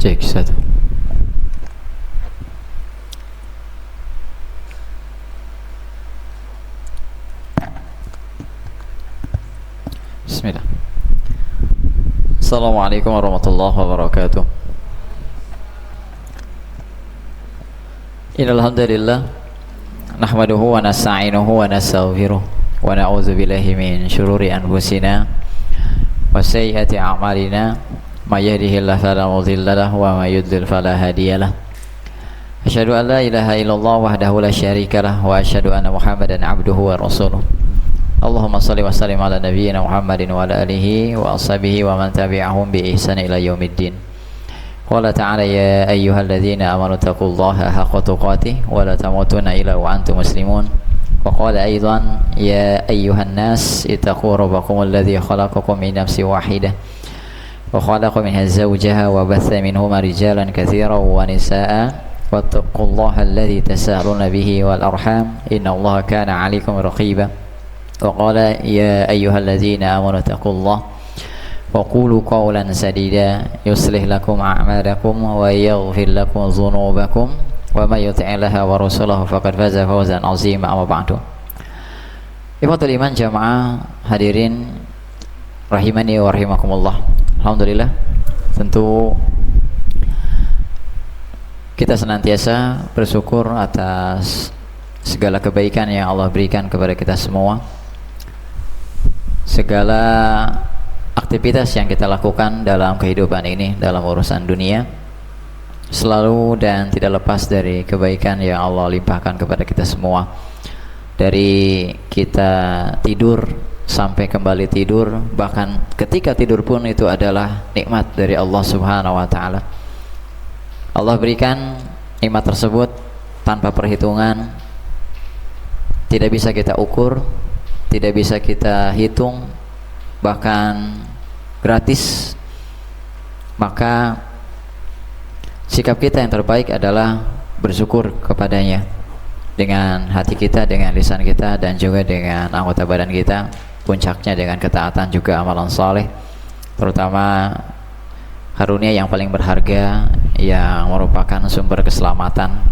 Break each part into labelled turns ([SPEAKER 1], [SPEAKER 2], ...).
[SPEAKER 1] Cek satu. Bismillah. Assalamualaikum warahmatullahi wabarakatuh. Innal hamdalillah nahmaduhu wa nasta'inuhu wa nastaghfiruh wa na'udzu billahi min shururi anfusina wa sayyiati a'malina may yahdihillahu fala mudilla lahu wa may yudlil fala hadiyalah. Asyhadu an la ilaha illallah wahdahu la syarika lah wa asyhadu anna Muhammadan abduhu wa rasuluh. Allahumma salli wa sallim ala nabiyyina Muhammadin wa ala alihi wa ashabihi wa man tabi'ahum bi ihsan ila yaumiddin. Qala ta'ala ya ayyuhalladzina amanu taqullaha haqqa tuqatih wa la tamutunna illa wa antum muslimun. Wa qala aidan ya ayyuhan nas ittaqu rabbakum alladzi khalaqakum min nafsin wahidah wa khalaqa minha zawjaha wa batha minhuma rijalan katsiran wa nisaa'a wattaqullaha alladzi tasaaluna bihi wal arham innallaha kana 'alaikum raqiba. Wa qala ya ayyuhalladzina amanu taqullaha wa qulu qawlan sadida yuslih lakum a'malakum wa yaghfir lakum dhunubakum wa may yuti'illaha wa rasulahu faqad faza fawzan 'azima. Amma ba'du. Ikhwatul iman jamaah hadirin rahimani wa rahimakumullah. Alhamdulillah, tentu kita senantiasa bersyukur atas segala kebaikan yang Allah berikan kepada kita semua. Segala aktivitas yang kita lakukan dalam kehidupan ini, dalam urusan dunia, selalu dan tidak lepas dari kebaikan yang Allah limpahkan kepada kita semua. Dari kita tidur sampai kembali tidur, bahkan ketika tidur pun itu adalah nikmat dari Allah Subhanahu wa taala. Allah berikan nikmat tersebut tanpa perhitungan, tidak bisa kita ukur, tidak bisa kita hitung, bahkan gratis. Maka sikap kita yang terbaik adalah bersyukur kepadanya dengan hati kita, dengan lisan kita, dan juga dengan anggota badan kita. Puncaknya dengan ketaatan juga amalan saleh, terutama karunia yang paling berharga yang merupakan sumber keselamatan,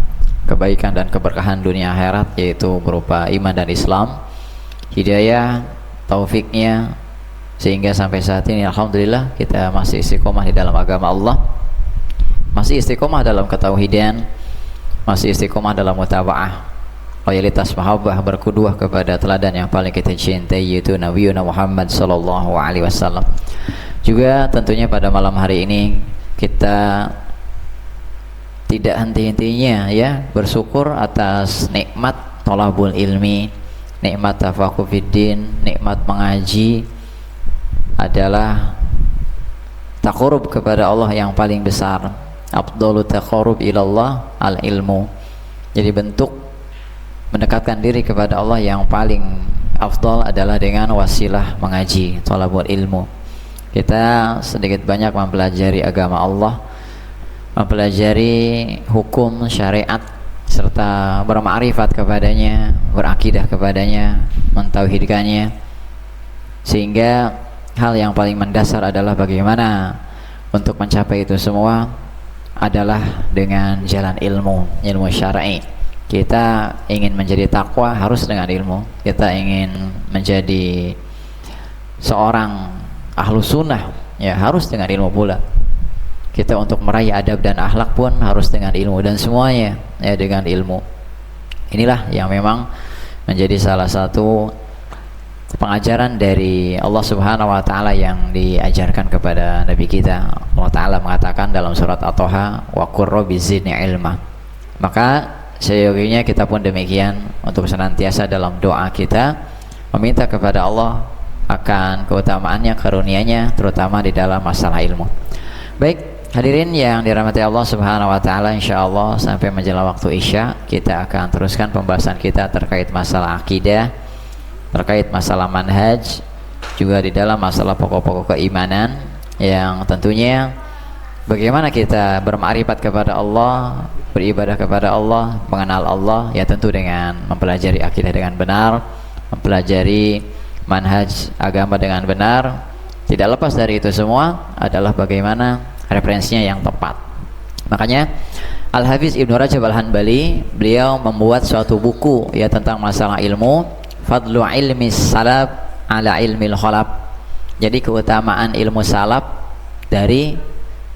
[SPEAKER 1] kebaikan dan keberkahan dunia akhirat, yaitu berupa iman dan Islam, hidayah, taufiknya, sehingga sampai saat ini alhamdulillah kita masih istiqomah di dalam agama Allah, masih istiqomah dalam ketauhidan, masih istiqomah dalam mutaba'ah, loyalitas, mahabbah, berkuduah kepada teladan yang paling kita cintai, yaitu Nabi Muhammad sallallahu alaihi wasallam. Juga tentunya pada malam hari ini kita tidak henti-hentinya ya bersyukur atas nikmat thalabul ilmi, nikmat tafaqquh fiddin, nikmat mengaji, adalah taqarrub kepada Allah yang paling besar. Afdalut taqarrub ilallah al ilmu. Jadi bentuk mendekatkan diri kepada Allah yang paling afdal adalah dengan wasilah mengaji, thalabul ilmu. Kita sedikit banyak mempelajari agama Allah, mempelajari hukum syariat, serta bermakrifat kepadanya, berakidah kepadanya, mentauhidkannya. Sehingga hal yang paling mendasar adalah bagaimana untuk mencapai itu semua adalah dengan jalan ilmu, ilmu syar'i. Kita ingin menjadi takwa harus dengan ilmu. Kita ingin menjadi seorang ahlus sunnah ya harus dengan ilmu pula. Kita untuk meraih adab dan akhlak pun harus dengan ilmu, dan semuanya ya dengan ilmu. Inilah yang memang menjadi salah satu pengajaran dari Allah Subhanahu wa taala yang diajarkan kepada nabi kita. Allah taala mengatakan dalam surat At-Taha, wa qur rabbi zidni ilma. Maka seyogianya kita pun demikian untuk senantiasa dalam doa kita meminta kepada Allah akan keutamaannya, karunia-Nya, terutama di dalam masalah ilmu. Baik, hadirin yang dirahmati Allah Subhanahu wa taala, insyaallah sampai menjelang waktu Isya kita akan teruskan pembahasan kita terkait masalah akidah, terkait masalah manhaj, juga di dalam masalah pokok-pokok keimanan yang tentunya bagaimana kita bermakrifat kepada Allah, beribadah kepada Allah, mengenal Allah, ya tentu dengan mempelajari akidah dengan benar, mempelajari manhaj agama dengan benar, Tidak lepas dari itu semua adalah bagaimana referensinya yang tepat. Makanya Al-Hafiz Ibnu Rajab Al-Hanbali, beliau membuat suatu buku ya tentang masalah ilmu, Fadlu ilmi salaf ala ilmil khalaf. Jadi keutamaan ilmu salaf dari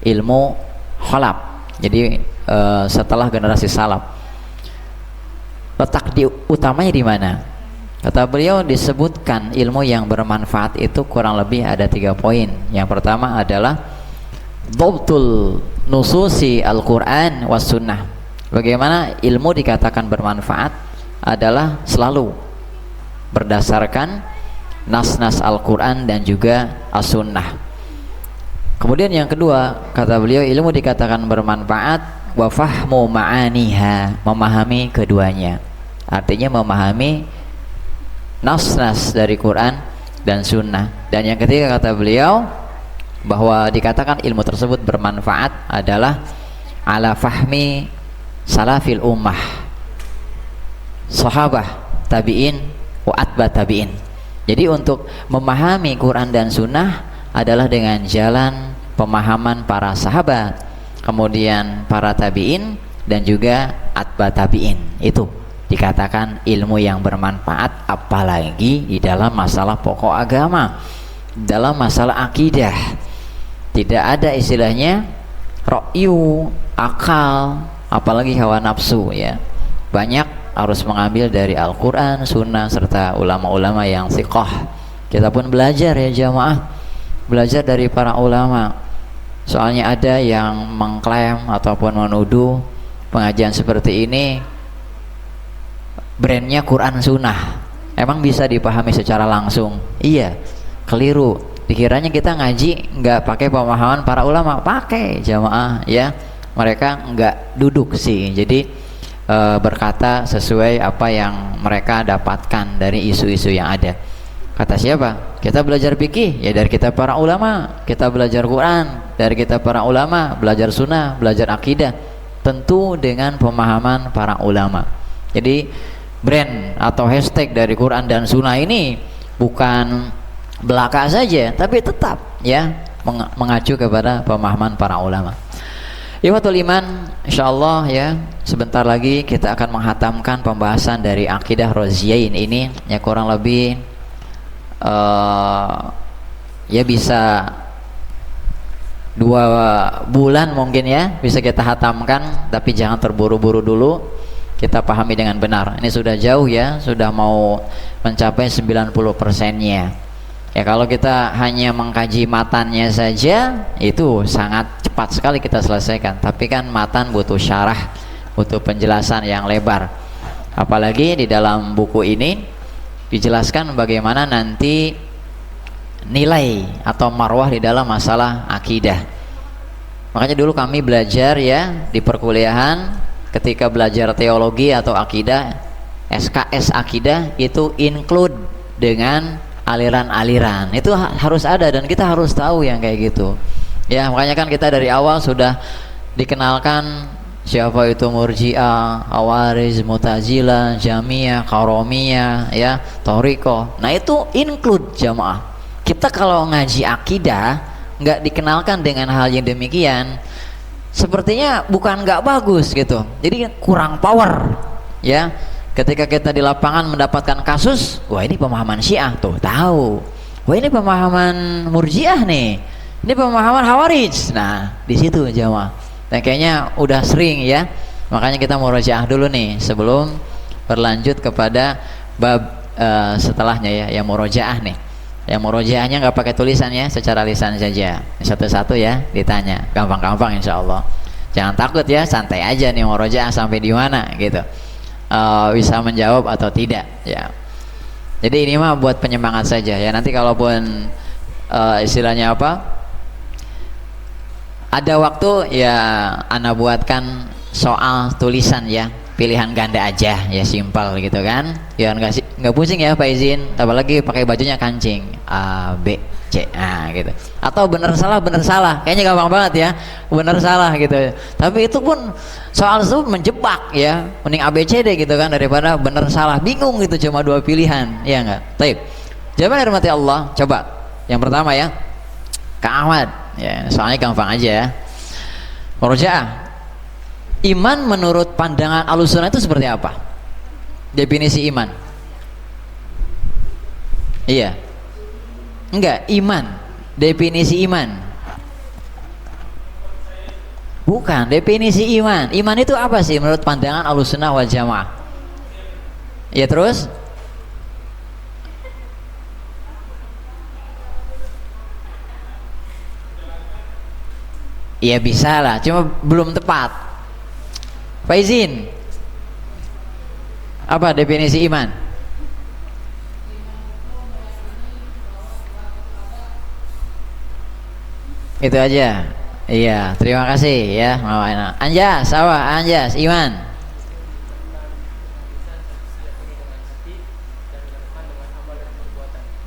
[SPEAKER 1] ilmu khalaf. Jadi setelah generasi salaf. Letak utamanya di mana? Kata beliau, disebutkan ilmu yang bermanfaat itu kurang lebih ada 3 poin. Yang pertama adalah dhabtul nususi Al-Quran was sunnah. Bagaimana ilmu dikatakan bermanfaat adalah selalu berdasarkan nas-nas Al-Quran dan juga as-sunnah. Kemudian yang kedua, kata beliau, ilmu dikatakan bermanfaat wa fahmu ma'aniha, memahami keduanya. Artinya memahami nas-nas dari Quran dan sunnah. Dan yang ketiga, kata beliau, bahwa dikatakan ilmu tersebut bermanfaat adalah ala fahmi salafil ummah, sahabah, tabi'in, wa atba tabi'in. Jadi untuk memahami Quran dan sunnah adalah dengan jalan pemahaman para sahabat, kemudian para tabi'in dan juga atba tabi'in. Itu dikatakan ilmu yang bermanfaat, apalagi di dalam masalah pokok agama, dalam masalah akidah. Tidak ada istilahnya ra'yu, akal, apalagi hawa nafsu ya. Banyak harus mengambil dari Al-Quran, sunnah, serta ulama-ulama yang thiqah. Kita pun belajar ya jamaah, belajar dari para ulama. Soalnya ada yang mengklaim ataupun menuduh pengajian seperti ini brandnya Quran sunnah. Emang bisa dipahami secara langsung? Iya, keliru. Dikiranya kita ngaji nggak pakai pemahaman para ulama, pakai jamaah ya. Mereka nggak duduk sih, jadi berkata sesuai apa yang mereka dapatkan dari isu-isu yang ada. Kata siapa? Kita belajar fikih ya dari kita para ulama, kita belajar Quran dari kita para ulama, belajar sunnah, belajar akidah, tentu dengan pemahaman para ulama. Jadi brand atau hashtag dari Quran dan sunnah ini bukan belaka saja, tapi tetap ya mengacu kepada pemahaman para ulama. Ikhwatul iman, insyaallah ya sebentar lagi kita akan menghatamkan pembahasan dari akidah Raziyain ini ya, kurang lebih ya bisa 2 bulan mungkin ya bisa kita hatamkan, tapi jangan terburu-buru dulu, kita pahami dengan benar. Ini sudah jauh ya, sudah mau mencapai 90%-nya. Ya kalau kita hanya mengkaji matannya saja itu sangat cepat sekali kita selesaikan, tapi kan matan butuh syarah, butuh penjelasan yang lebar. Apalagi di dalam buku ini dijelaskan bagaimana nanti nilai atau marwah di dalam masalah akidah. Makanya dulu kami belajar ya di perkuliahan, ketika belajar teologi atau akidah, SKS akidah itu include dengan aliran-aliran, itu harus ada dan kita harus tahu yang kayak gitu ya. Makanya kan kita dari awal sudah dikenalkan siapa itu Murji'ah, Khawarij, Mu'tazilah, Jahmiyah, Karomiyah ya, Thariqah. Nah itu include jamaah. Kita kalau ngaji akidah nggak dikenalkan dengan hal yang demikian, sepertinya bukan nggak bagus gitu, jadi kurang power ya. Ketika kita di lapangan mendapatkan kasus, wah ini pemahaman Syiah tuh tahu, wah ini pemahaman Murji'ah nih, ini pemahaman Khawarij. Nah di situ jamaah. Dan kayaknya udah sering ya, makanya kita murojaah dulu nih sebelum berlanjut kepada bab setelahnya ya, yang murojaah nih. Yang murojaahnya nggak pakai tulisan ya, secara lisan saja, satu-satu ya ditanya, gampang-gampang insya Allah. Jangan takut ya, santai aja nih murojaah sampai di mana gitu. Bisa menjawab atau tidak ya. Jadi ini mah buat penyemangat saja ya. Nanti kalaupun istilahnya apa, ada waktu ya ana buatkan soal tulisan ya, pilihan ganda aja ya, simpel gitu kan ya, nggak pusing ya Pak Izin, apalagi pakai bajunya kancing A B C gitu, atau bener salah kayaknya gampang banget ya, bener salah gitu. Tapi itu pun soal itu menjebak ya, mending A B C D gitu kan daripada bener salah bingung gitu, cuma 2 pilihan ya enggak. Baik, jawaban hormati Allah. Coba yang pertama ya, Kang Ahmad, ya, soalnya gampang aja ya. Murojaah. Iman menurut pandangan Ahlussunnah itu seperti apa? Definisi iman. Iya. Enggak, iman. Definisi iman. Bukan, definisi iman. Iman itu apa sih menurut pandangan Ahlussunnah wal Jamaah? Ya terus? Ya bisa lah, cuma belum tepat. Faizin, apa definisi iman? Itu aja. Iya, terima kasih ya Mama Ena. Anjas, apa? Anjas, iman.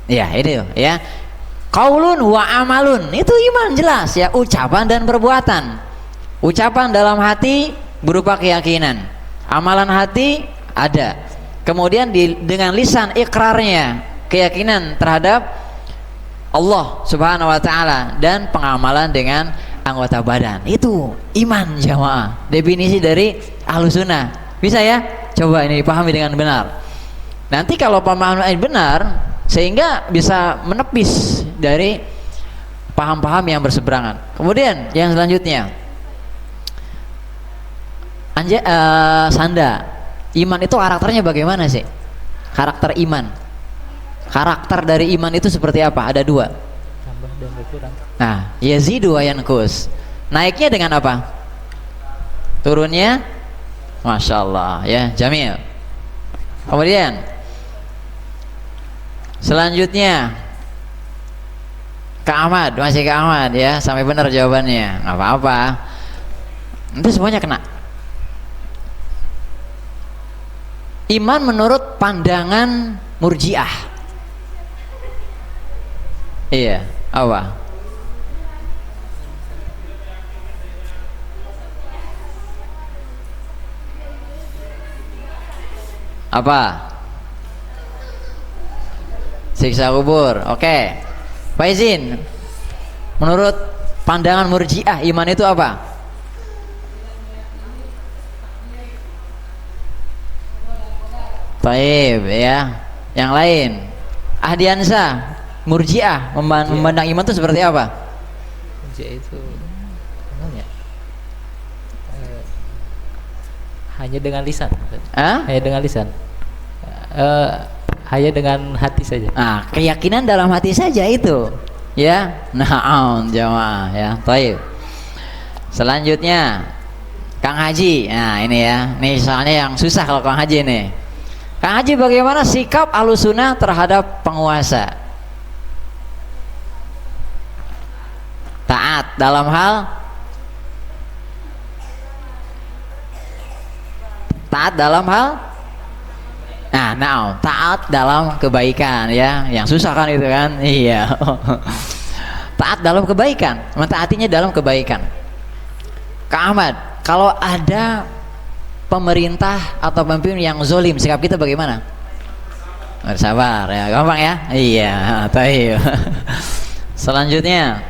[SPEAKER 1] Ya, itu ya. Qaulun wa amalun, itu iman jelas ya, ucapan dan perbuatan. Ucapan dalam hati berupa keyakinan, amalan hati ada. Kemudian dengan lisan ikrarnya, keyakinan terhadap Allah Subhanahu wa taala, dan pengamalan dengan anggota badan. Itu iman jamaah. Definisi dari Ahlussunnah. Bisa ya? Coba ini dipahami dengan benar. Nanti kalau pemahaman ini benar, sehingga bisa menepis dari paham-paham yang berseberangan. Kemudian yang selanjutnya, Sanda, iman itu karakternya bagaimana sih? Karakter iman, karakter dari iman itu seperti apa? Ada dua.
[SPEAKER 2] Tambah dan berkurang.
[SPEAKER 1] Nah, yazidu wa yanqus. Naiknya dengan apa? Turunnya? Masya Allah ya, jamil. Kemudian selanjutnya Kak Ahmad, masih Kak Ahmad ya, sampai benar jawabannya, nggak apa-apa, nanti semuanya kena. Iman menurut pandangan Murji'ah. Iya, apa? Apa? Siksa kubur. Oke. Faizin, menurut pandangan Murji'ah, iman itu apa? Taib ya. Yang lain, Ahdiansa, Murji'ah memandang iman itu seperti apa?
[SPEAKER 2] Murji'ah itu namanya hanya dengan lisan. Hanya dengan lisan. Hanya dengan hati saja.
[SPEAKER 1] Nah, keyakinan dalam hati saja itu, ya. Na'am jamaah ya. Taib. Selanjutnya Kang Haji. Nah, ini ya. Nih soalnya yang susah kalau Kang Haji nih. Kang Haji, bagaimana sikap Ahlussunnah terhadap penguasa? Taat dalam hal taat dalam kebaikan ya, yang susah kan itu kan, iya. Taat dalam kebaikan, mentaatinya dalam kebaikan. Kak Ahmad, kalau ada pemerintah atau pemimpin yang zolim, sikap kita bagaimana? Bersabar ya, gampang ya, iya. Taib. Selanjutnya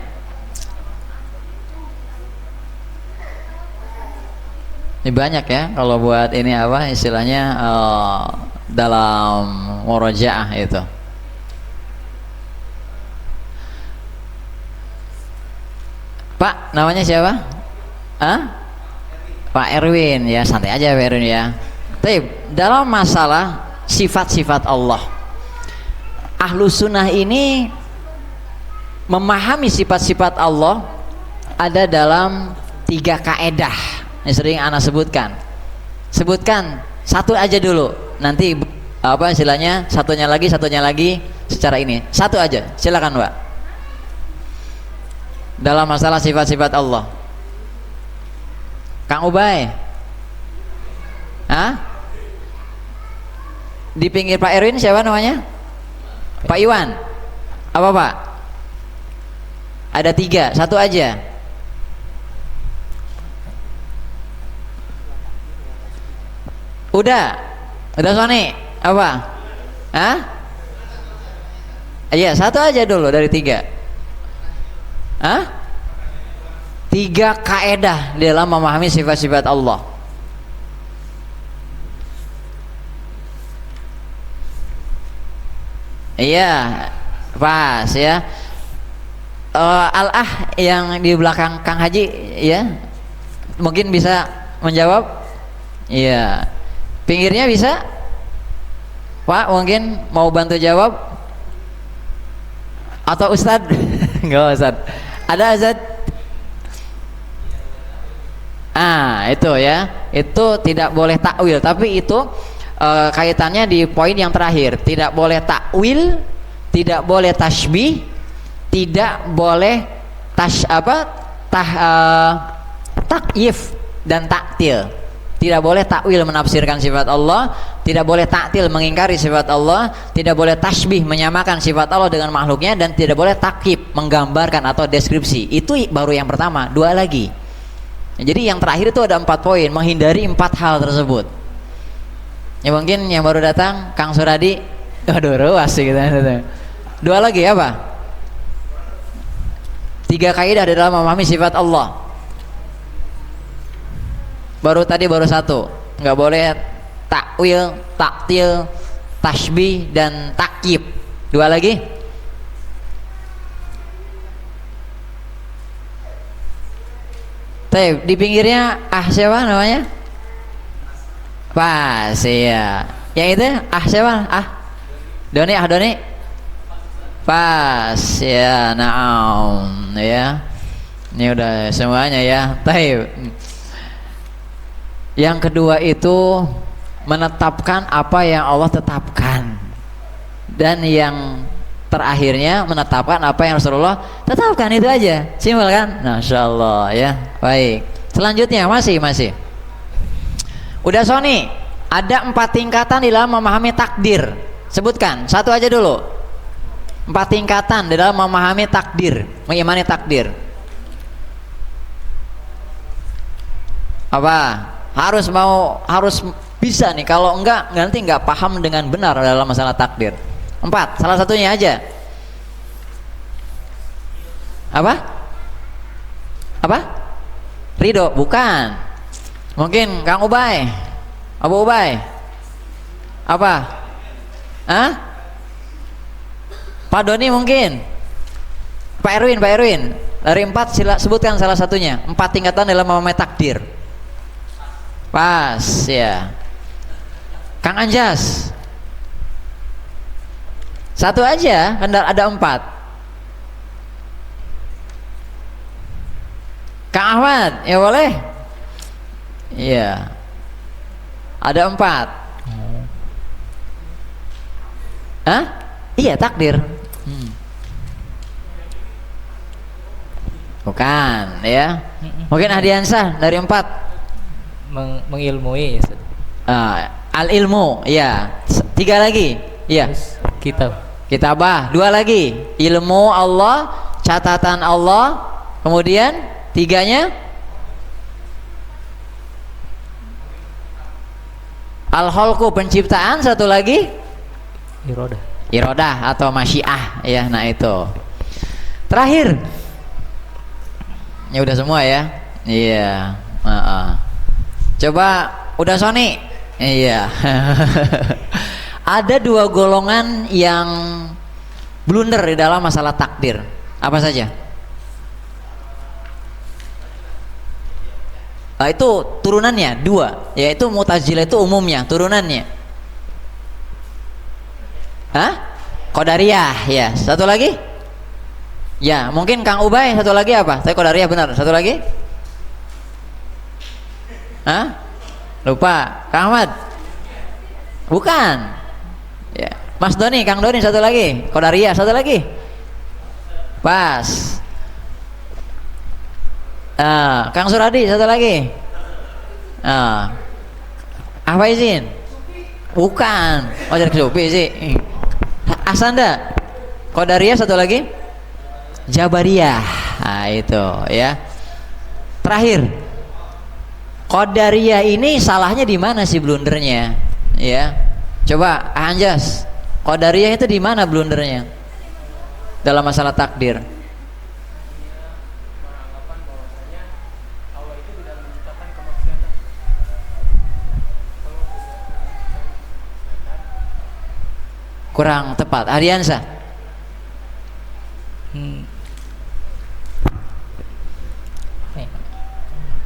[SPEAKER 1] ini banyak ya, kalau buat ini apa istilahnya, dalam murojaah itu. Pak, namanya siapa? Pak Erwin ya, santai aja Pak Erwin ya. Tapi dalam masalah sifat-sifat Allah, Ahlussunnah ini memahami sifat-sifat Allah ada dalam 3 kaedah yang sering ana sebutkan. Sebutkan satu aja dulu, nanti apa istilahnya, satunya lagi secara ini. Satu aja, silakan Pak. Dalam masalah sifat-sifat Allah, Kang Ubay. Di pinggir Pak Erwin siapa namanya? Pak Iwan. Apa Pak? Ada 3, satu aja. Udah Sony. Apa? Iya, satu aja dulu dari 3. Hah? 3 kaedah dalam memahami sifat-sifat Allah. Iya, pas ya. Al-ah yang di belakang Kang Haji ya, mungkin bisa menjawab. Iya. Pinggirnya bisa? Pak, mungkin mau bantu jawab? Atau Ustadz? Enggak Ustadz. Ada Ustadz? Itu ya. Itu tidak boleh takwil, tapi itu kaitannya di poin yang terakhir. Tidak boleh takwil, tidak boleh tasbih, tidak boleh takyif dan taktil. Tidak boleh takwil menafsirkan sifat Allah, tidak boleh taktil mengingkari sifat Allah, tidak boleh tasbih menyamakan sifat Allah dengan makhluknya, dan tidak boleh takyif menggambarkan atau deskripsi. Itu baru yang pertama, 2 lagi. Jadi yang terakhir itu ada 4 poin, menghindari 4 hal tersebut. Ya mungkin yang baru datang Kang Suradi, aduh ruas gitu. 2 lagi apa? 3 kaidah di dalam memahami sifat Allah. Baru 1, nggak boleh takwil, taktil, tasbih dan takyib. 2 lagi. Di pinggirnya siapa namanya? Pas ya. Yang itu siapa? Doni. Pas ya, naam ya. Ini udah semuanya ya. Taib. Yang kedua itu menetapkan apa yang Allah tetapkan, dan yang terakhirnya menetapkan apa yang Rasulullah tetapkan. Itu aja, simpel kan? Masya Allah ya. Baik, selanjutnya masih udah Sony, ada 4 tingkatan di dalam memahami takdir. Sebutkan satu aja dulu. 4 tingkatan di dalam memahami takdir, mengimani takdir. Apa? Harus bisa nih, kalau enggak nanti enggak paham dengan benar dalam masalah takdir. 4, salah satunya aja. Apa? Ridho, bukan. Mungkin Kang Ubay, Abu Ubay. Apa? Pak Doni mungkin. Pak Erwin. Dari 4 sebutkan salah satunya. 4 tingkatan dalam memahami takdir. Pas ya. Kang Anjas. Satu aja, kan ada 4. Kang Ahmad, ya boleh? Iya. Ada 4. Iya, takdir. Bukan ya. Mungkin Hadiansah dari 4.
[SPEAKER 2] Mengilmui ya.
[SPEAKER 1] Al ilmu ya. 3 lagi ya. Kitabah. 2 lagi, ilmu Allah, catatan Allah. Kemudian 3-nya al khalqu, penciptaan. 1 lagi irodah atau masyiah ya. Nah itu terakhir ya. Udah semua ya. Iya. Coba udah Sony. Iya. Ada 2 golongan yang blunder di dalam masalah takdir. Apa saja? Itu turunannya 2, yaitu Mu'tazilah itu umumnya turunannya. Qadariyah ya. 1 lagi? Ya, mungkin Kang Ubay 1 lagi apa? Saya Qadariyah benar. 1 lagi? Lupa. Kang Ahmad? Bukan ya. Mas Doni, Kang Doni 1 lagi. Qadariyah 1 lagi. Pas. Kang Suradi 1 lagi. Apa izin? Bukan. Oh, jadi Sufi sih. Asanda. Qadariyah 1 lagi. Jabariyah. Nah itu ya. Terakhir, Qadariyah ini salahnya di mana sih blundernya? Ya, coba Anjas, Qadariyah itu di mana blundernya dalam masalah takdir? Kurang tepat. Aryansa.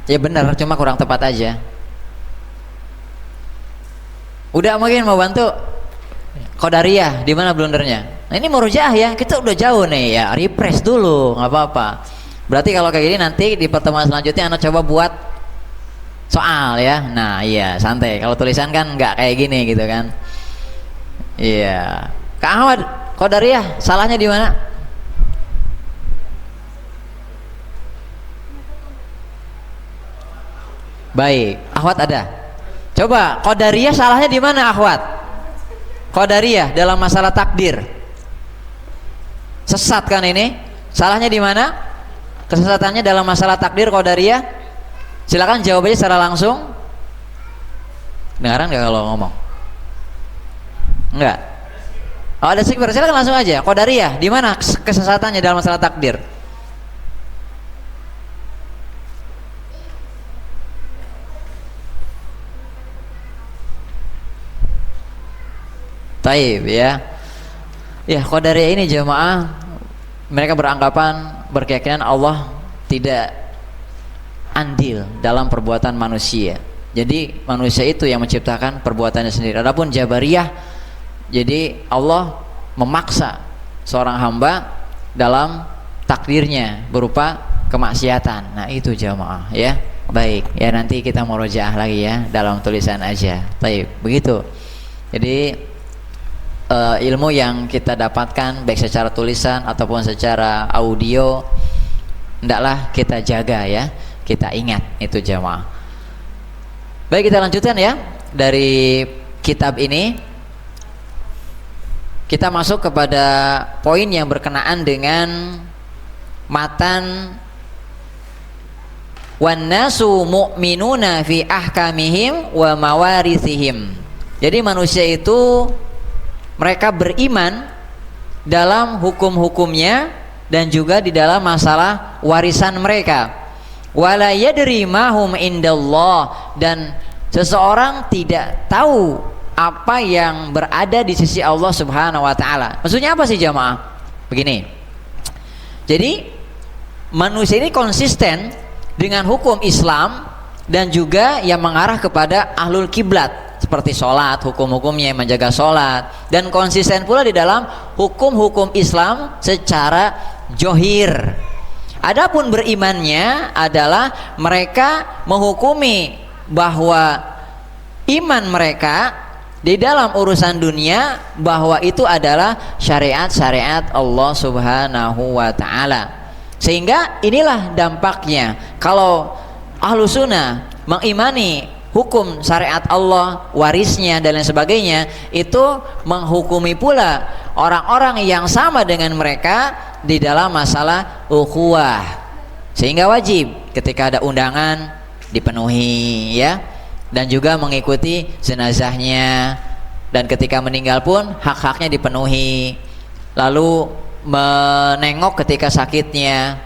[SPEAKER 1] Ya benar, cuma kurang tepat aja. Udah mungkin mau bantu? Qadariyah, di mana blundernya? Nah ini Murojaah ya, kita udah jauh nih ya, refresh dulu, nggak apa-apa. Berarti kalau kayak gini nanti di pertemuan selanjutnya Anda coba buat soal ya. Nah iya santai, kalau tulisan kan nggak kayak gini gitu kan. Iya. Kak Ahmad, Qadariyah salahnya di mana? Baik, Ahwat ada. Coba Qadariyah salahnya di mana Ahwat? Qadariyah dalam masalah takdir. Sesat kan ini? Salahnya di mana? Kesesatannya dalam masalah takdir Qadariyah? Silakan jawab aja secara langsung. Dengaran nggak kalau ngomong? Enggak. Oh, ada sikber, silakan langsung aja. Qadariyah, di mana kesesatannya dalam masalah takdir? Taib ya. Ya, Qadariyah ini jamaah mereka beranggapan, berkeyakinan Allah tidak andil dalam perbuatan manusia. Jadi manusia itu yang menciptakan perbuatannya sendiri. Adapun Jabariyah, jadi Allah memaksa seorang hamba dalam takdirnya berupa kemaksiatan. Nah itu jamaah ya. Baik ya, nanti kita murojaah lagi ya dalam tulisan aja. Taib begitu. Jadi ilmu yang kita dapatkan baik secara tulisan ataupun secara audio hendaklah kita jaga ya, kita ingat itu jamaah. Baik, kita lanjutkan ya dari kitab ini. Kita masuk kepada poin yang berkenaan dengan matan wan nasu mu'minuna fi ahkamihim wa mawarithihim. Jadi manusia itu mereka beriman dalam hukum-hukumnya dan juga di dalam masalah warisan mereka. Wala yadri ma hum indallah, dan seseorang tidak tahu apa yang berada di sisi Allah Subhanahu wa taala. Maksudnya apa sih jamaah? Begini. Jadi manusia ini konsisten dengan hukum Islam dan juga yang mengarah kepada ahlul kiblat, seperti sholat, hukum-hukumnya menjaga sholat, dan konsisten pula di dalam hukum-hukum Islam secara johir. Adapun berimannya adalah mereka menghukumi bahwa iman mereka di dalam urusan dunia bahwa itu adalah syariat-syariat Allah Subhanahu wa taala. Sehingga inilah dampaknya kalau ahlu sunnah mengimani hukum syariat Allah, warisnya dan lain sebagainya, itu menghukumi pula orang-orang yang sama dengan mereka di dalam masalah ukhuwah. Sehingga wajib ketika ada undangan dipenuhi ya, dan juga mengikuti jenazahnya, dan ketika meninggal pun hak-haknya dipenuhi, lalu menengok ketika sakitnya.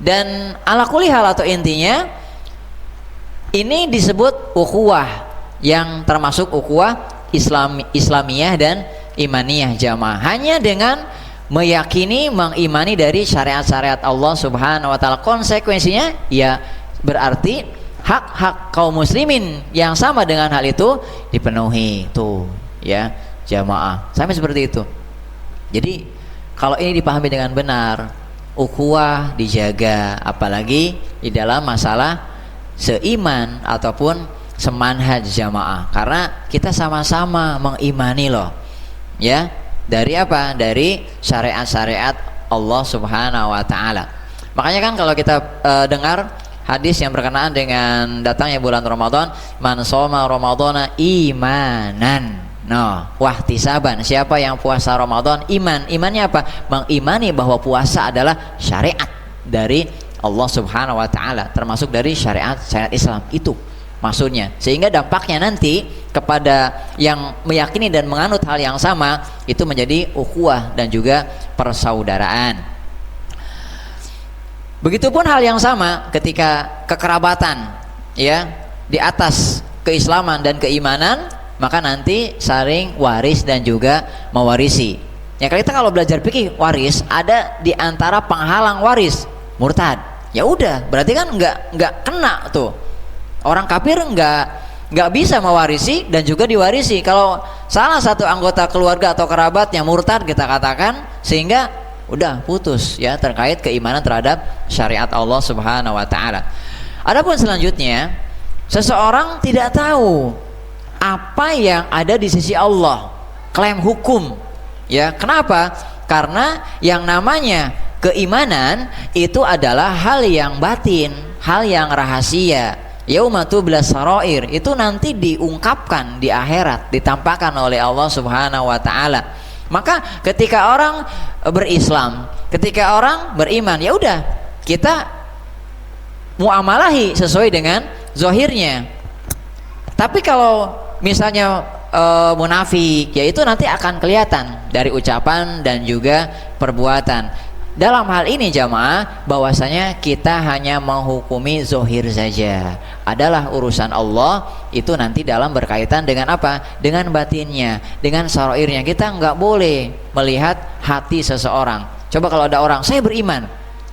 [SPEAKER 1] Dan ala kulli hal atau intinya ini disebut ukhuwah, yang termasuk ukhuwah Islamiyah dan imaniyah jamaah, hanya dengan meyakini, mengimani dari syariat-syariat Allah Subhanahu wa taala. Konsekuensinya ya berarti hak-hak kaum muslimin yang sama dengan hal itu dipenuhi tuh ya jamaah. Sampai seperti itu. Jadi kalau ini dipahami dengan benar, ukhuwah dijaga, apalagi di dalam masalah seiman ataupun semanhaj jamaah, karena kita sama-sama mengimani loh ya, dari apa? Dari syariat-syariat Allah Subhanahu wa taala. Makanya kan kalau kita dengar hadis yang berkenaan dengan datangnya bulan Ramadan, man shoma ramadhana imanan wahtisaban, siapa yang puasa Ramadan imannya apa? Mengimani bahwa puasa adalah syariat dari Allah Subhanahu wa taala, termasuk dari syariat Islam, itu maksudnya. Sehingga dampaknya nanti kepada yang meyakini dan menganut hal yang sama itu menjadi ukhuwah dan juga persaudaraan. Begitupun hal yang sama ketika kekerabatan ya, di atas keislaman dan keimanan maka nanti saling waris dan juga mewarisi. Ya kita kalau belajar fikih waris, ada di antara penghalang waris murtad. Ya udah, berarti kan nggak kena tuh. Orang kafir nggak bisa mewarisi dan juga diwarisi. Kalau salah satu anggota keluarga atau kerabat yang murtad kita katakan, sehingga udah putus ya terkait keimanan terhadap syariat Allah Subhanahu wa taala. Adapun selanjutnya, seseorang tidak tahu apa yang ada di sisi Allah, klaim hukum. Ya, kenapa? Karena yang namanya keimanan itu adalah hal yang batin, hal yang rahasia. Yauma tublas sarair, itu nanti diungkapkan di akhirat, ditampakkan oleh Allah Subhanahu wa taala. Maka ketika orang berislam, ketika orang beriman, ya udah kita muamalahi sesuai dengan zahirnya. Tapi kalau misalnya munafik, ya itu nanti akan kelihatan dari ucapan dan juga perbuatan. Dalam hal ini jamaah, bahwasanya kita hanya menghukumi zahir saja. Adalah urusan Allah, itu nanti dalam berkaitan dengan apa? Dengan batinnya, dengan sarairnya. Kita nggak boleh melihat hati seseorang. Coba kalau ada orang, saya beriman,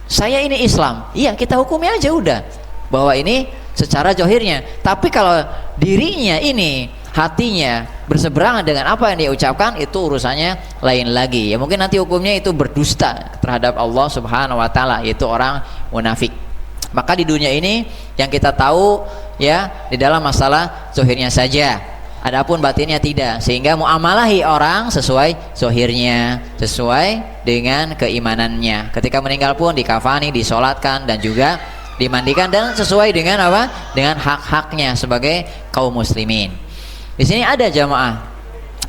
[SPEAKER 1] saya ini Islam, iya kita hukumi aja udah bahwa ini secara zahirnya. Tapi kalau dirinya ini, hatinya berseberangan dengan apa yang dia ucapkan, itu urusannya lain lagi. Ya mungkin nanti hukumnya itu berdusta terhadap Allah Subhanahu wa taala, yaitu orang munafik. Maka di dunia ini yang kita tahu ya di dalam masalah zahirnya saja. Adapun batinnya tidak, sehingga muamalahi orang sesuai zahirnya, sesuai dengan keimanannya. Ketika meninggal pun dikafani, disolatkan dan juga dimandikan dan sesuai dengan apa? Dengan hak-haknya sebagai kaum muslimin. Di sini ada jamaah,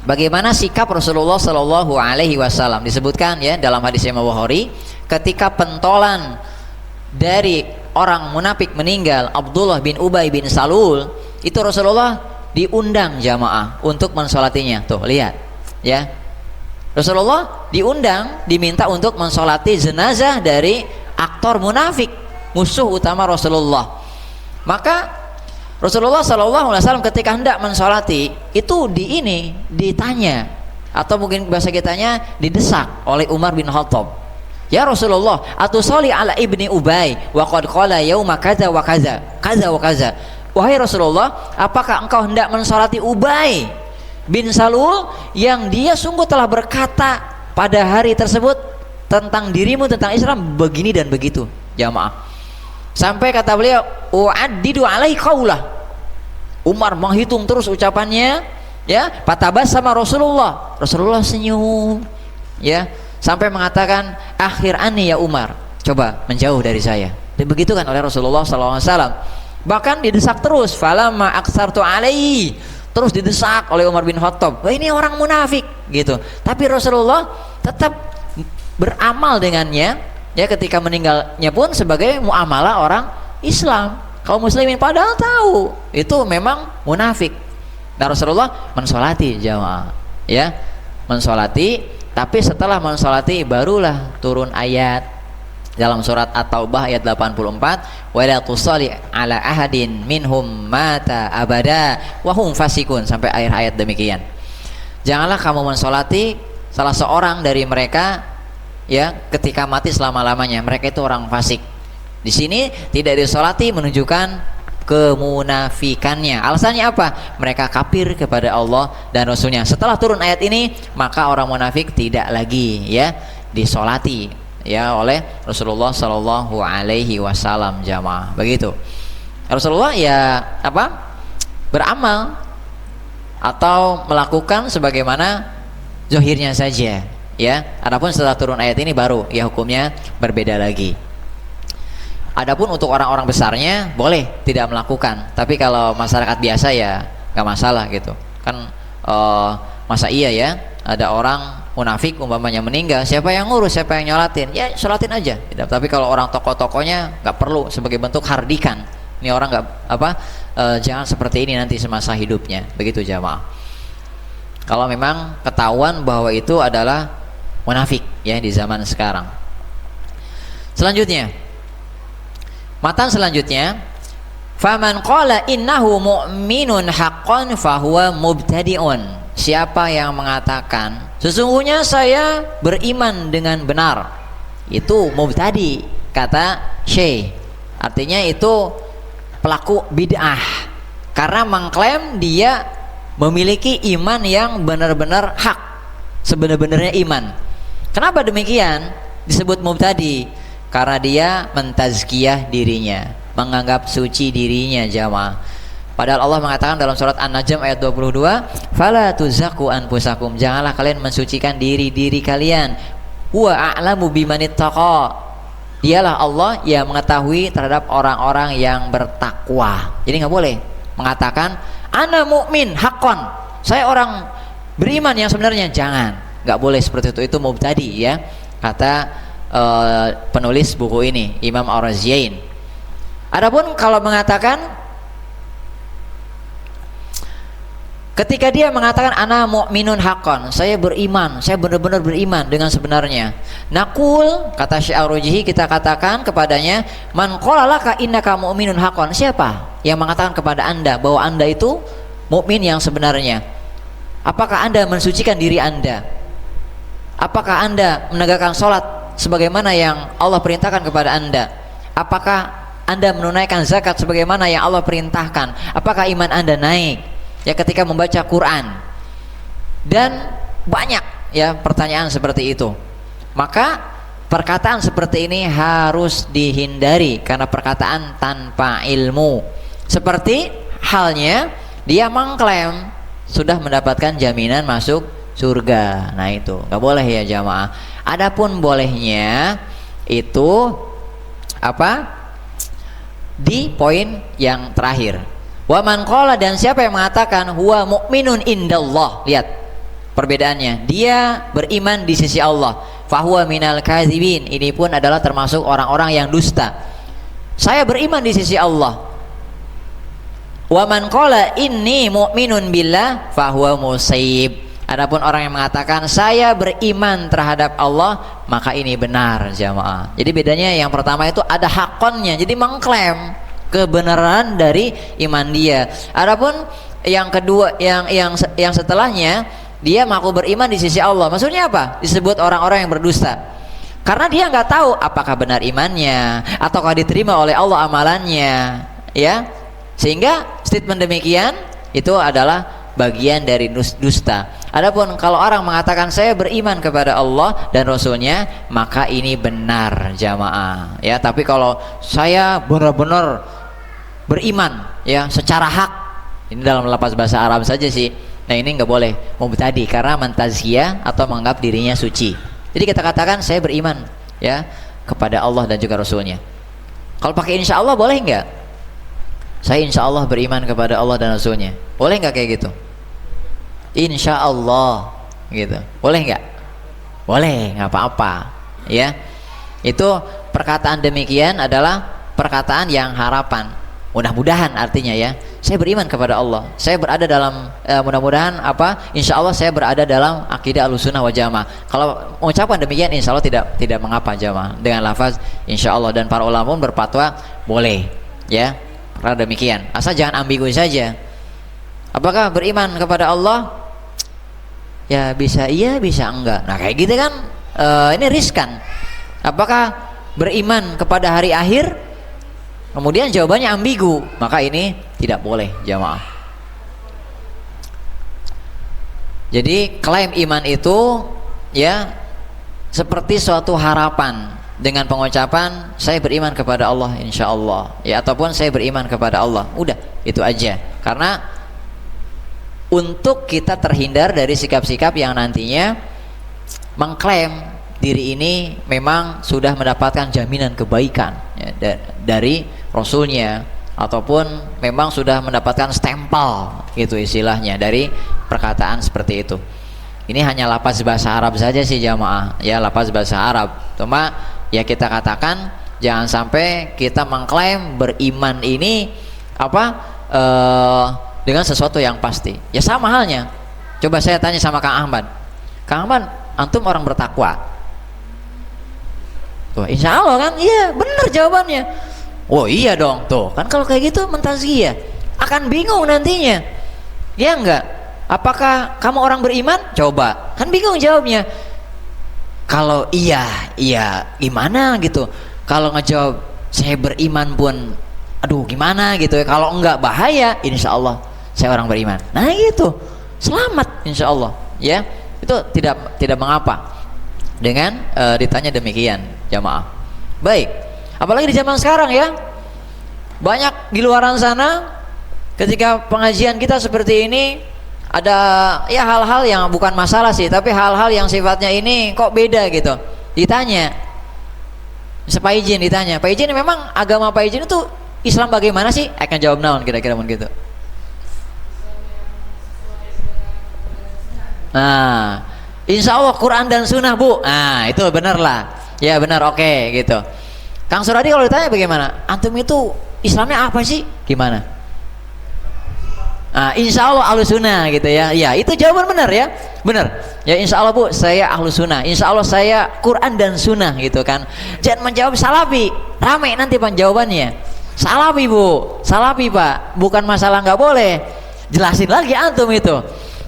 [SPEAKER 1] bagaimana sikap Rasulullah Shallallahu Alaihi Wasallam, disebutkan ya dalam hadis Imam Bukhari, ketika pentolan dari orang munafik meninggal, Abdullah bin Ubay bin Salul, itu Rasulullah diundang jamaah untuk mensolatinya. Tuh lihat ya, Rasulullah diundang, diminta untuk mensolati jenazah dari aktor munafik, musuh utama Rasulullah. Maka Rasulullah SAW ketika hendak mensolati itu ditanya, atau mungkin bahasa kitanya didesak oleh Umar bin Khattab. Ya Rasulullah, atusoli ala ibni Ubay wa qad qala yauma kaza wa kaza kaza wa kaza. Wahai Rasulullah, apakah engkau hendak mensolati Ubay bin Salul yang dia sungguh telah berkata pada hari tersebut tentang dirimu, tentang Islam begini dan begitu, jamaah. Sampai kata beliau, u'addidu alaihi qaulah. Umar menghitung terus ucapannya, ya, patabas sama Rasulullah. Rasulullah senyum, ya, sampai mengatakan, akhir ani ya Umar, coba menjauh dari saya. Dan begitu kan oleh Rasulullah SAW. Bahkan didesak terus, falamma aksartu alaihi, terus didesak oleh Umar bin Khattab, wah ini orang munafik gitu. Tapi Rasulullah tetap beramal dengannya, ya, ketika meninggalnya pun sebagai muamalah orang Islam, kaum muslimin, padahal tahu itu memang munafik. Nah Rasulullah mensolati jamaah, ya, mensolati. Tapi setelah mensolati barulah turun ayat dalam surat At-Taubah ayat 84, wa la tusalli ala ahadin minhum mata abada wa hum fasikun, sampai akhir ayat demikian. Janganlah kamu mensolati salah seorang dari mereka, ya, ketika mati selama-lamanya, mereka itu orang fasik. Di sini tidak disolati menunjukkan kemunafikannya. Alasannya apa? Mereka kafir kepada Allah dan Rasulnya. Setelah turun ayat ini, maka orang munafik tidak lagi, ya, disolati, ya, oleh Rasulullah Shallallahu Alaihi Wasallam, jamaah. Begitu. Rasulullah ya apa? Beramal atau melakukan sebagaimana zahirnya saja, ya. Adapun setelah turun ayat ini baru ya hukumnya berbeda lagi. Adapun untuk orang-orang besarnya boleh tidak melakukan, tapi kalau masyarakat biasa ya nggak masalah gitu kan. Masa iya ya ada orang munafik umpamanya meninggal, siapa yang ngurus, siapa yang nyolatin, ya sholatin aja. Tapi kalau orang tokoh-tokohnya nggak perlu, sebagai bentuk hardikan, ini orang nggak apa, jangan seperti ini nanti semasa hidupnya, begitu jamaah. Kalau memang ketahuan bahwa itu adalah munafik, ya, di zaman sekarang. Selanjutnya, matan selanjutnya, Faman qala innahu mu'minun haqqan fahuwa mubtadi'un. Siapa yang mengatakan sesungguhnya saya beriman dengan benar, itu mubtadi, kata Syekh. Artinya itu pelaku bid'ah, karena mengklaim dia memiliki iman yang benar-benar hak, sebenar-benarnya iman. Kenapa demikian disebut mubtadi? Karena dia mentazkiyah dirinya, menganggap suci dirinya, jamaah. Padahal Allah mengatakan dalam surat An-Najm ayat 22, "Fala tuzakku anfusakum." Janganlah kalian mensucikan diri-diri kalian. Huwa a'lamu bimanittaqa. Dialah Allah yang mengetahui terhadap orang-orang yang bertakwa. Jadi nggak boleh mengatakan ana mukmin haqqan, saya orang beriman yang sebenarnya. Jangan, nggak boleh seperti itu mubtadi, ya, kata penulis buku ini, Imam Ar-Raziyain. Adapun kalau mengatakan, ketika dia mengatakan ana mu'minun haqqan, saya beriman, saya benar-benar beriman dengan sebenarnya. Naqul, kata Syekh Ar-Razihi, kita katakan kepadanya, man qala laka innaka mu'minun haqqan. Siapa yang mengatakan kepada Anda bahwa Anda itu mukmin yang sebenarnya? Apakah Anda mensucikan diri Anda? Apakah Anda menegakkan sholat sebagaimana yang Allah perintahkan kepada Anda? Apakah Anda menunaikan zakat sebagaimana yang Allah perintahkan? Apakah iman Anda naik, ya, ketika membaca Quran? Dan banyak, ya, pertanyaan seperti itu. Maka perkataan seperti ini harus dihindari, karena perkataan tanpa ilmu. Seperti halnya dia mengklaim sudah mendapatkan jaminan masuk surga. Nah, itu nggak boleh, ya, jamaah. Adapun bolehnya itu apa? Di poin yang terakhir. Wa man qala, dan siapa yang mengatakan huwa mu'minun indallah. Lihat perbedaannya. Dia beriman di sisi Allah. Fahuwa minal kadzibin. Ini pun adalah termasuk orang-orang yang dusta. Saya beriman di sisi Allah. Wa man qala inni mu'minun billah fahuwa musayib. Adapun orang yang mengatakan saya beriman terhadap Allah, maka ini benar, jamaah. Jadi bedanya, yang pertama itu ada hakonnya, jadi mengklaim kebenaran dari iman dia. Adapun yang kedua, yang setelahnya, dia mengaku beriman di sisi Allah. Maksudnya apa? Disebut orang-orang yang berdusta, karena dia nggak tahu apakah benar imannya ataukah diterima oleh Allah amalannya, ya. Sehingga statement demikian itu adalah bagian dari dusta. Adapun kalau orang mengatakan saya beriman kepada Allah dan Rasulnya, maka ini benar, jamaah, ya. Tapi kalau saya benar-benar beriman, ya, secara hak, ini dalam lafaz bahasa Arab saja sih. Nah, ini nggak boleh mubtadi, karena mentazkiyah atau menganggap dirinya suci. Jadi kita katakan saya beriman, ya, kepada Allah dan juga Rasulnya. Kalau pakai insya Allah boleh nggak? Saya insya Allah beriman kepada Allah dan Rasulnya. Boleh nggak kayak gitu? Insya Allah gitu, boleh nggak? Boleh, nggak apa-apa, ya. Itu perkataan demikian adalah perkataan yang harapan, mudah-mudahan artinya, ya, saya beriman kepada Allah, saya berada dalam mudah-mudahan apa, insya Allah saya berada dalam akidah Ahlussunnah wal Jamaah. Kalau mengucapkan demikian, insya Allah tidak mengapa, jamaah, dengan lafaz insya Allah. Dan para ulama pun berfatwa boleh, ya, karena demikian, asal jangan ambigu saja. Apakah beriman kepada Allah? Ya, bisa iya, bisa enggak. Nah, kayak gitu kan ini riskan. Apakah beriman kepada hari akhir? Kemudian jawabannya ambigu, maka ini tidak boleh, jamaah. Jadi klaim iman itu, ya, seperti suatu harapan dengan pengucapan saya beriman kepada Allah insya Allah, ya, ataupun saya beriman kepada Allah. Udah, itu aja. Karena untuk kita terhindar dari sikap-sikap yang nantinya mengklaim diri ini memang sudah mendapatkan jaminan kebaikan, ya, dari Rasulnya, ataupun memang sudah mendapatkan stempel, gitu istilahnya, dari perkataan seperti itu. Ini hanya lafaz bahasa Arab saja sih, jamaah, ya, lafaz bahasa Arab. Cuma ya kita katakan jangan sampai kita mengklaim beriman ini apa dengan sesuatu yang pasti. Ya, sama halnya, coba saya tanya sama Kang Ahmad, Kang Ahmad, antum orang bertakwa? Tuh, insya Allah kan? Iya, benar jawabannya. Oh iya dong, tuh kan kalau kayak gitu mentazkiyah akan bingung nantinya, ya enggak? Apakah kamu orang beriman? Coba, kan bingung jawabnya. Kalau iya gimana gitu. Kalau ngejawab saya beriman pun, aduh gimana gitu ya. Kalau enggak bahaya, insya Allah saya orang beriman. Nah gitu, selamat insya Allah, ya. Itu tidak mengapa dengan ditanya demikian, jamaah. Baik, apalagi di zaman sekarang ya, banyak di luaran sana ketika pengajian kita seperti ini ada ya hal-hal yang bukan masalah sih, tapi hal-hal yang sifatnya ini kok beda gitu. Ditanya, Pak Ijin ditanya, Pak Ijin memang agama Pak Ijin itu Islam bagaimana sih? Akan jawab naon kira-kira gitu. Nah, insya Allah Quran dan Sunnah bu. Nah itu benar lah, ya benar, oke gitu. Kang Suradi kalau ditanya bagaimana, antum itu Islamnya apa sih? Gimana? Nah, insya Allah Ahlus Sunnah gitu ya. Ya itu jawaban benar ya, benar. Ya insya Allah bu, saya Ahlus Sunnah. Insya Allah saya Quran dan Sunnah gitu kan. Jangan menjawab Salafi, ramai nanti jawabannya. Salafi bu, Salafi pak, bukan masalah nggak boleh. Jelasin lagi antum itu.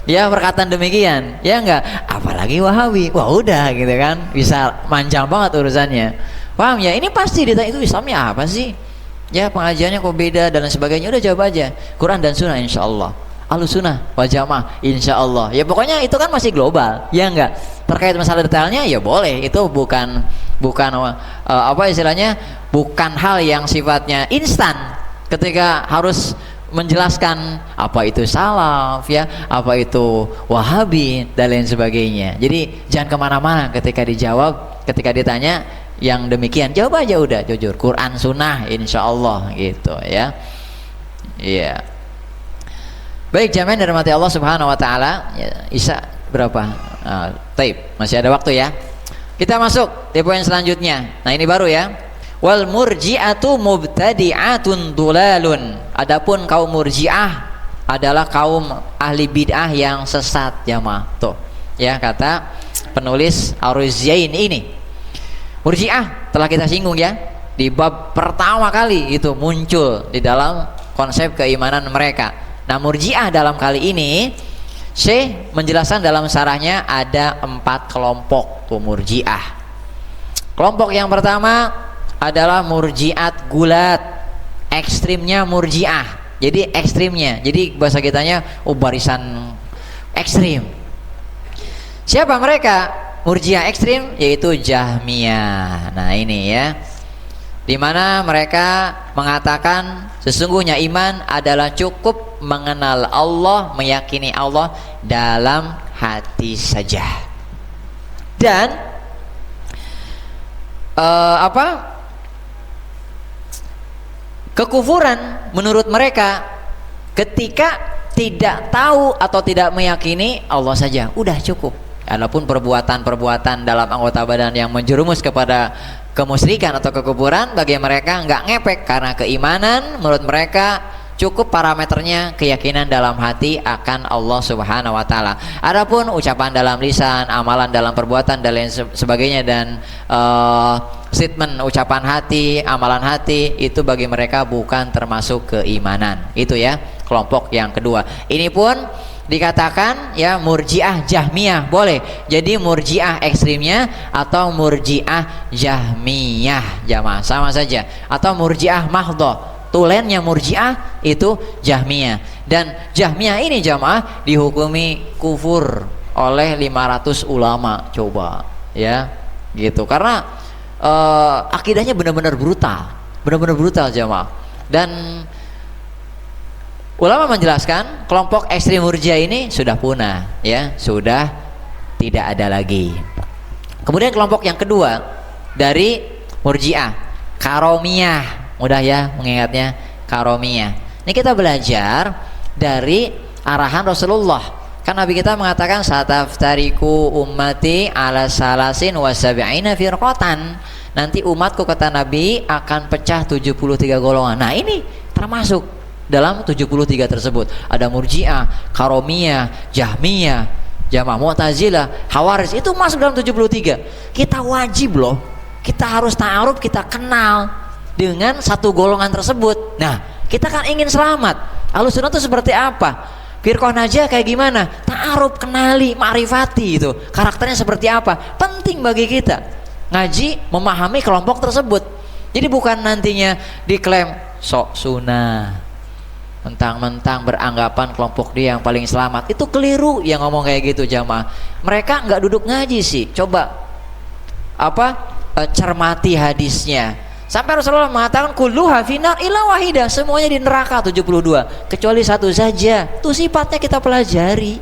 [SPEAKER 1] Ya perkataan demikian, ya enggak, apalagi Wahabi, wah udah gitu kan, bisa manjang banget urusannya, paham ya? Ini pasti ditanya itu Islamnya apa sih? Ya pengajiannya kok beda dan lain sebagainya, udah jawab aja Quran dan Sunnah insya Allah, Ahlus Sunnah wal Jamaah insya Allah. Ya pokoknya itu kan masih global, ya enggak? Terkait masalah detailnya ya boleh, itu bukan apa istilahnya, bukan hal yang sifatnya instan ketika harus menjelaskan apa itu salaf ya, apa itu Wahabi dan lain sebagainya. Jadi jangan kemana-mana ketika dijawab, ketika ditanya yang demikian, jawab aja udah jujur Quran Sunnah insya Allah gitu ya. Iya. Baik jamaah dari mati Allah Subhanahu Wa Taala. Ya, Isya berapa? Taib masih ada waktu ya. Kita masuk di poin selanjutnya. Nah ini baru ya. Wal murji'atu mubtadi'atun dulalun. Adapun kaum murji'ah adalah kaum ahli bid'ah yang sesat jamaah. Tuh ya kata penulis Ar-Ruziyain ini. Murji'ah telah kita singgung ya di bab pertama kali itu muncul di dalam konsep keimanan mereka. Nah murji'ah dalam kali ini Syekh menjelaskan dalam syarahnya ada 4 kelompok tuh murji'ah. Kelompok yang pertama adalah murjiat gulat, ekstrimnya murjiah. Jadi ekstrimnya, jadi bahasa kitanya barisan ekstrim. Siapa mereka? Murjiah ekstrim yaitu Jahmiyah. Nah ini ya, dimana mereka mengatakan sesungguhnya iman adalah cukup mengenal Allah, meyakini Allah dalam hati saja. Dan kekufuran menurut mereka ketika tidak tahu atau tidak meyakini Allah saja, udah cukup. Adapun perbuatan-perbuatan dalam anggota badan yang menjerumus kepada kemusyrikan atau kekufuran bagi mereka nggak ngepek, karena keimanan menurut mereka cukup parameternya keyakinan dalam hati akan Allah Subhanahu Wa Taala. Adapun ucapan dalam lisan, amalan dalam perbuatan dan lain sebagainya, dan statement ucapan hati, amalan hati itu bagi mereka bukan termasuk keimanan. Itu ya kelompok yang kedua. Ini pun dikatakan ya murjiah Jahmiyah boleh. Jadi murjiah ekstrimnya atau murjiah Jahmiyah jamaah sama saja, atau murjiah mahdhah. Tulennya murjiah itu Jahmiyah, dan Jahmiyah ini jamaah dihukumi kufur oleh 500 ulama. Coba ya gitu, karena akidahnya benar-benar brutal jamaah. Dan ulama menjelaskan kelompok ekstrim murjiah ini sudah punah ya, sudah tidak ada lagi. Kemudian kelompok yang kedua dari murjiah karomiyah, mudah ya mengingatnya, karomiyah. Ini kita belajar dari arahan Rasulullah. Kan Nabi kita mengatakan sataftariku ummati ala salasin wa sab'ina firqatan. Nanti umatku kata Nabi akan pecah 73 golongan. Nah, ini termasuk dalam 73 tersebut. Ada murji'ah, karomiyah, jahmiyah, jamaah mu'tazilah, khawarij, itu masuk dalam 73. Kita wajib loh, kita harus ta'aruf, kita kenal dengan satu golongan tersebut. Nah, kita kan ingin selamat. Ahlussunnah itu seperti apa? Firqah Najiyah kayak gimana? Ta'aruf, kenali, ma'rifati itu. Karakternya seperti apa? Penting bagi kita. Ngaji, memahami kelompok tersebut. Jadi bukan nantinya diklaim sok sunnah, mentang-mentang beranggapan kelompok dia yang paling selamat. Itu keliru yang ngomong kayak gitu jamaah. Mereka nggak duduk ngaji sih. Coba cermati hadisnya. Sampai Rasulullah mengatakan kulluha finar illa wahidah, semuanya di neraka 72 kecuali satu saja. Itu sifatnya kita pelajari.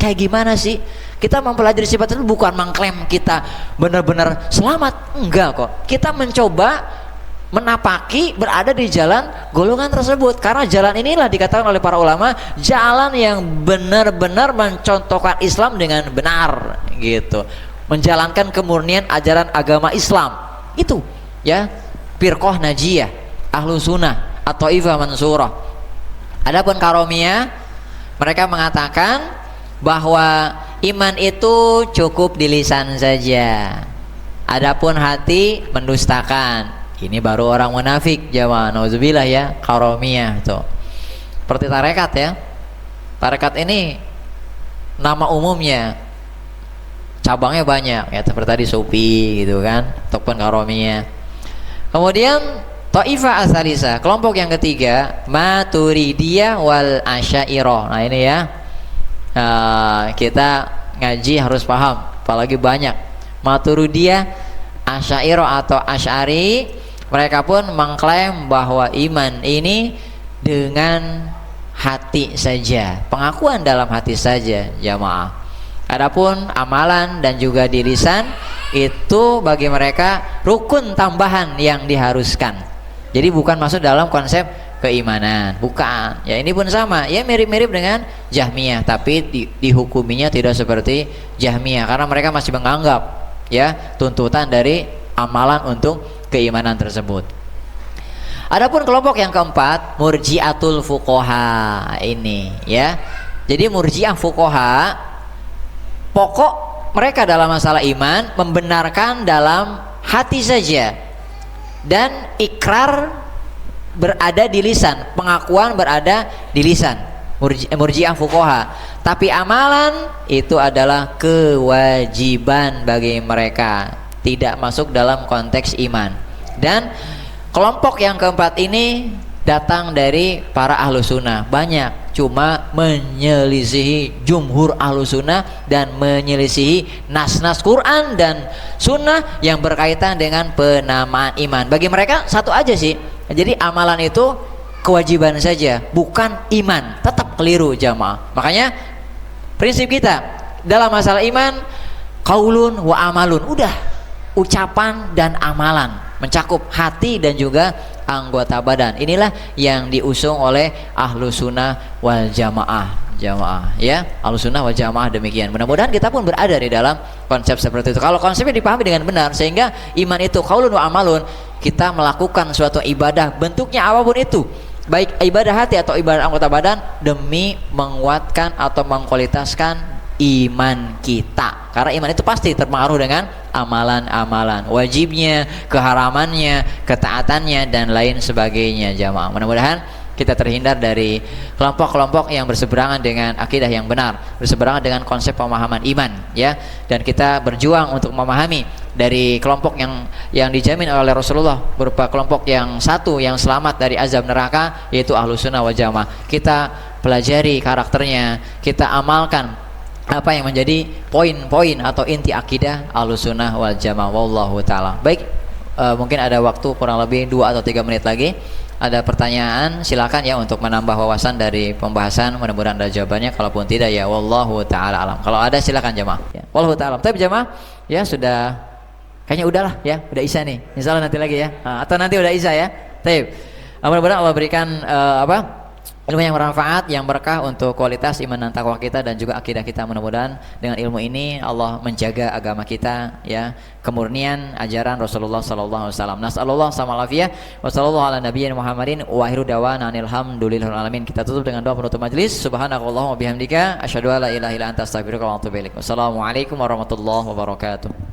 [SPEAKER 1] Kayak gimana sih? Kita mempelajari sifat itu bukan mengklaim kita benar-benar selamat, enggak kok. Kita mencoba menapaki berada di jalan golongan tersebut, karena jalan inilah dikatakan oleh para ulama jalan yang benar-benar mencontohkan Islam dengan benar gitu, menjalankan kemurnian ajaran agama Islam. Itu ya Firqah Najiyah, Ahlussunnah atau Taifah Mansurah. Adapun Karomiyah, mereka mengatakan bahwa iman itu cukup di lisan saja, adapun hati mendustakan. Ini baru orang munafik jamaah, nauzubillah ya. Karomiyah tuh seperti tarekat ya. Tarekat ini nama umumnya, cabangnya banyak ya, seperti tadi Sufi gitu kan, ataupun Karomiyah. Kemudian Taifah As-Salisah, kelompok yang ketiga, Maturidiyah wal Asy'ariyah. Nah ini ya, kita ngaji harus paham, apalagi banyak. Maturidiyah, Asy'ariyah atau Asy'ari, mereka pun mengklaim bahwa iman ini dengan hati saja, pengakuan dalam hati saja jamaah. Adapun amalan dan juga di lisan itu bagi mereka rukun tambahan yang diharuskan. Jadi bukan masuk dalam konsep keimanan, bukan. Ya ini pun sama, ya mirip-mirip dengan Jahmiyah, tapi dihukuminya tidak seperti Jahmiyah karena mereka masih menganggap ya tuntutan dari amalan untuk keimanan tersebut. Adapun kelompok yang keempat, Murji'atul Fuqaha ini ya. Jadi Murji'ah Fuqaha, pokok mereka dalam masalah iman membenarkan dalam hati saja dan ikrar berada di lisan, pengakuan berada di lisan. Murji'ah Fuqaha, tapi amalan itu adalah kewajiban bagi mereka, tidak masuk dalam konteks iman. Dan kelompok yang keempat ini datang dari para Ahlussunnah, banyak, cuma menyelisihi jumhur Ahlussunnah dan menyelisihi nas-nas Quran dan Sunnah yang berkaitan dengan penamaan iman. Bagi mereka satu aja sih, jadi amalan itu kewajiban saja, bukan iman. Tetap keliru jamaah. Makanya prinsip kita dalam masalah iman, qaulun wa amalun, udah, ucapan dan amalan, mencakup hati dan juga anggota badan. Inilah yang diusung oleh Ahlussunnah wal Jamaah ya, Ahlussunnah wal Jamaah demikian. Mudah-mudahan kita pun berada di dalam konsep seperti itu. Kalau konsepnya dipahami dengan benar, sehingga iman itu qaulun wa amalun, kita melakukan suatu ibadah bentuknya apapun itu, baik ibadah hati atau ibadah anggota badan, demi menguatkan atau mengkualitaskan iman kita, karena iman itu pasti terpengaruh dengan amalan-amalan, wajibnya, keharamannya, ketaatannya dan lain sebagainya jamaah. Mudah-mudahan kita terhindar dari kelompok-kelompok yang berseberangan dengan akidah yang benar, berseberangan dengan konsep pemahaman iman ya, dan kita berjuang untuk memahami dari kelompok yang dijamin oleh Rasulullah berupa kelompok yang satu yang selamat dari azab neraka, yaitu Ahlussunnah wal Jamaah. Kita pelajari karakternya, kita amalkan apa yang menjadi poin-poin atau inti akidah Ahlussunnah wal Jamaah. Wallahu taala. Baik, mungkin ada waktu kurang lebih 2 atau 3 menit lagi. Ada pertanyaan, silakan ya untuk menambah wawasan dari pembahasan. Mudah-mudahan ada jawabannya. Kalaupun tidak ya wallahu taala alam. Kalau ada silakan jamaah. Ya, wallahu taala. Tapi jamaah ya sudah, kayaknya udahlah ya, udah isya nih. Insyaallah nanti lagi ya. Atau nanti udah isya ya. Baik. Mudah-mudahan Allah berikan ilmu yang bermanfaat, yang berkah untuk kualitas iman dan takwa kita dan juga akidah kita. Mudah-mudahan dengan ilmu ini Allah menjaga agama kita ya, kemurnian ajaran Rasulullah sallallahu alaihi wasallam. Nasallallahu alaihi wa sallallahu ala nabiyina Muhammadin wa akhiru da'wana alhamdulillahil alamin. Kita tutup dengan doa penutup majelis. Subhanakallahumma wa bihamdika asyhadu an la ilaha illa anta astaghfiruka wa atubu ilaik. Wassalamualaikum warahmatullahi wabarakatuh.